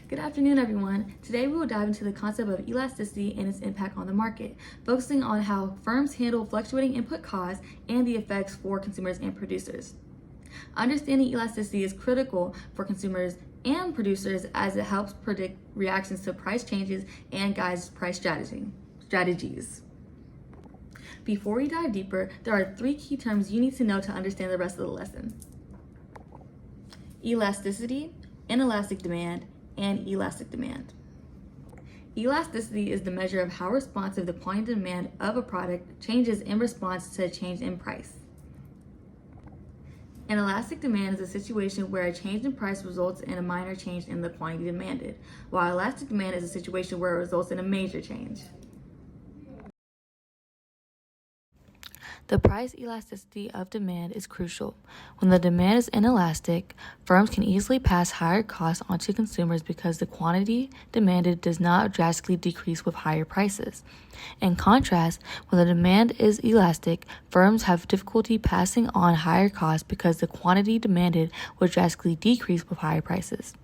Good afternoon, everyone. Today we will dive into the concept of elasticity and its impact on the market, focusing on how firms handle fluctuating input costs and the effects for consumers and producers. Understanding elasticity is critical for consumers and producers as it helps predict reactions to price changes and guides price strategies. Before we dive deeper, there are 3 key terms you need to know to understand the rest of the lesson: elasticity, inelastic demand, and elastic demand. Elasticity is the measure of how responsive the quantity demand of a product changes in response to a change in price. Inelastic demand is a situation where a change in price results in a minor change in the quantity demanded, while elastic demand is a situation where it results in a major change. The price elasticity of demand is crucial. When the demand is inelastic, firms can easily pass higher costs onto consumers because the quantity demanded does not drastically decrease with higher prices. In contrast, when the demand is elastic, firms have difficulty passing on higher costs because the quantity demanded will drastically decrease with higher prices.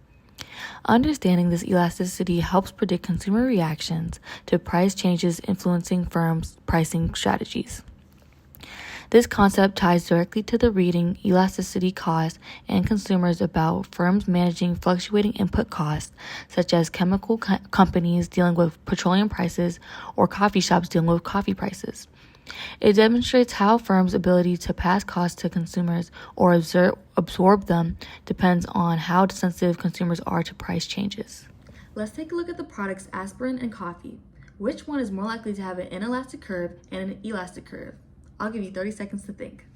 Understanding this elasticity helps predict consumer reactions to price changes influencing firms' pricing strategies. This concept ties directly to the reading elasticity costs and consumers about firms managing fluctuating input costs, such as chemical companies dealing with petroleum prices or coffee shops dealing with coffee prices. It demonstrates how firms' ability to pass costs to consumers or absorb them depends on how sensitive consumers are to price changes. Let's take a look at the products aspirin and coffee. Which one is more likely to have an inelastic curve and an elastic curve? I'll give you 30 seconds to think.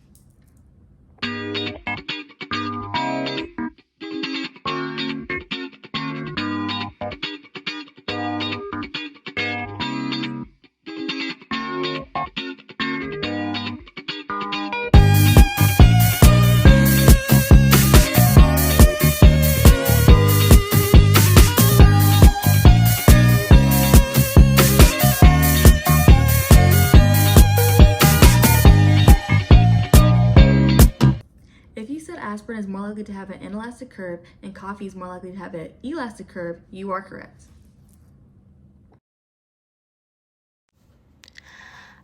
If you said aspirin is more likely to have an inelastic curve and coffee is more likely to have an elastic curve, you are correct.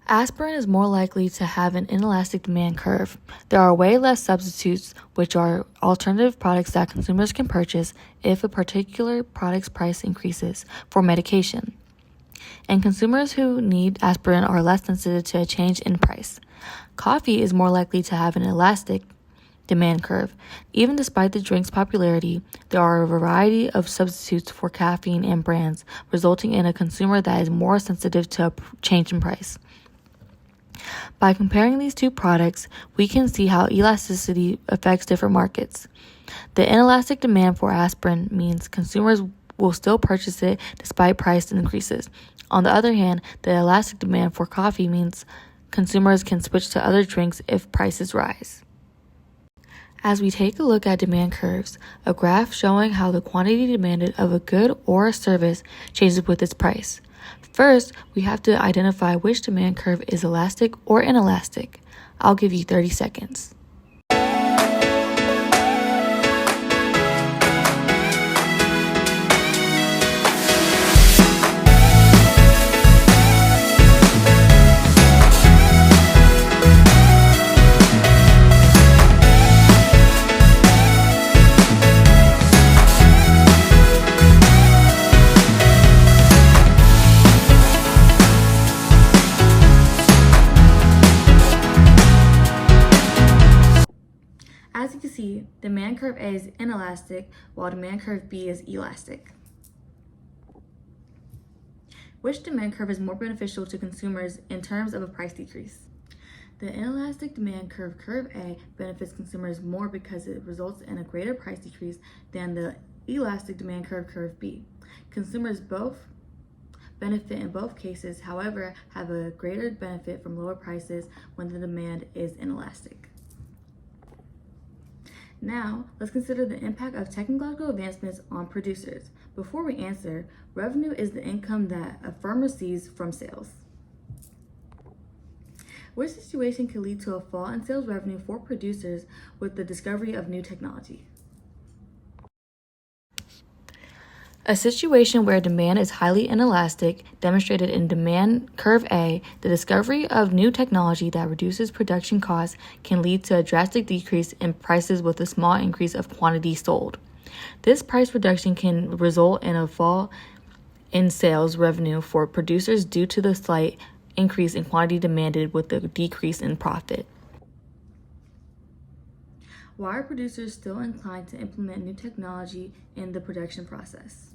Aspirin is more likely to have an inelastic demand curve. There are way less substitutes, which are alternative products that consumers can purchase if a particular product's price increases, for medication. And consumers who need aspirin are less sensitive to a change in price. Coffee is more likely to have an elastic demand curve. Even despite the drink's popularity, there are a variety of substitutes for caffeine and brands, resulting in a consumer that is more sensitive to a change in price. By comparing these two products, we can see how elasticity affects different markets. The inelastic demand for aspirin means consumers will still purchase it despite price increases. On the other hand, the elastic demand for coffee means consumers can switch to other drinks if prices rise. As we take a look at demand curves, a graph showing how the quantity demanded of a good or a service changes with its price. First, we have to identify which demand curve is elastic or inelastic. I'll give you 30 seconds. As you can see, demand curve A is inelastic, while demand curve B is elastic. Which demand curve is more beneficial to consumers in terms of a price decrease? The inelastic demand curve, curve A, benefits consumers more because it results in a greater price decrease than the elastic demand curve, curve B. Consumers both benefit in both cases, however, have a greater benefit from lower prices when the demand is inelastic. Now, let's consider the impact of technological advancements on producers. Before we answer, revenue is the income that a firm receives from sales. Which situation could lead to a fall in sales revenue for producers with the discovery of new technology? A situation where demand is highly inelastic, demonstrated in demand curve A, the discovery of new technology that reduces production costs can lead to a drastic decrease in prices with a small increase of quantity sold. This price reduction can result in a fall in sales revenue for producers due to the slight increase in quantity demanded with a decrease in profit. Why are producers still inclined to implement new technology in the production process?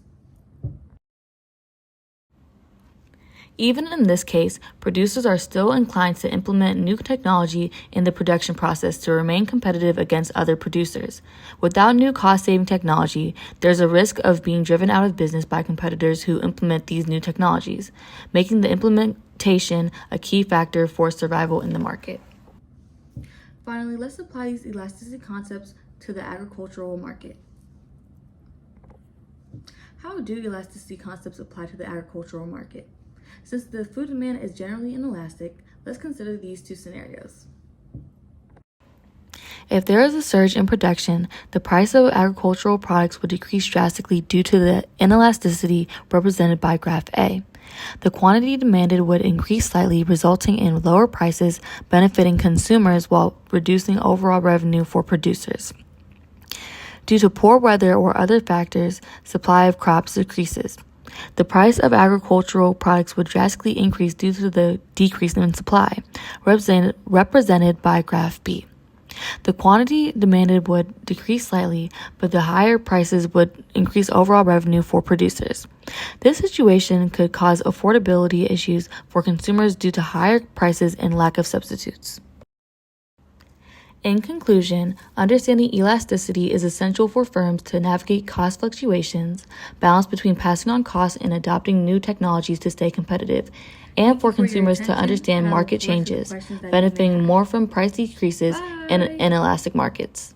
Even in this case, producers are still inclined to implement new technology in the production process to remain competitive against other producers. Without new cost-saving technology, there's a risk of being driven out of business by competitors who implement these new technologies, making the implementation a key factor for survival in the market. Finally, let's apply these elasticity concepts to the agricultural market. How do elasticity concepts apply to the agricultural market? Since the food demand is generally inelastic, let's consider these two scenarios. If there is a surge in production, the price of agricultural products would decrease drastically due to the inelasticity represented by graph A. The quantity demanded would increase slightly, resulting in lower prices, benefiting consumers while reducing overall revenue for producers. Due to poor weather or other factors, supply of crops decreases. The price of agricultural products would drastically increase due to the decrease in supply, represented by graph B. The quantity demanded would decrease slightly, but the higher prices would increase overall revenue for producers. This situation could cause affordability issues for consumers due to higher prices and lack of substitutes. In conclusion, understanding elasticity is essential for firms to navigate cost fluctuations, balance between passing on costs and adopting new technologies to stay competitive, and for consumers to understand market changes, benefiting more from price decreases in inelastic markets.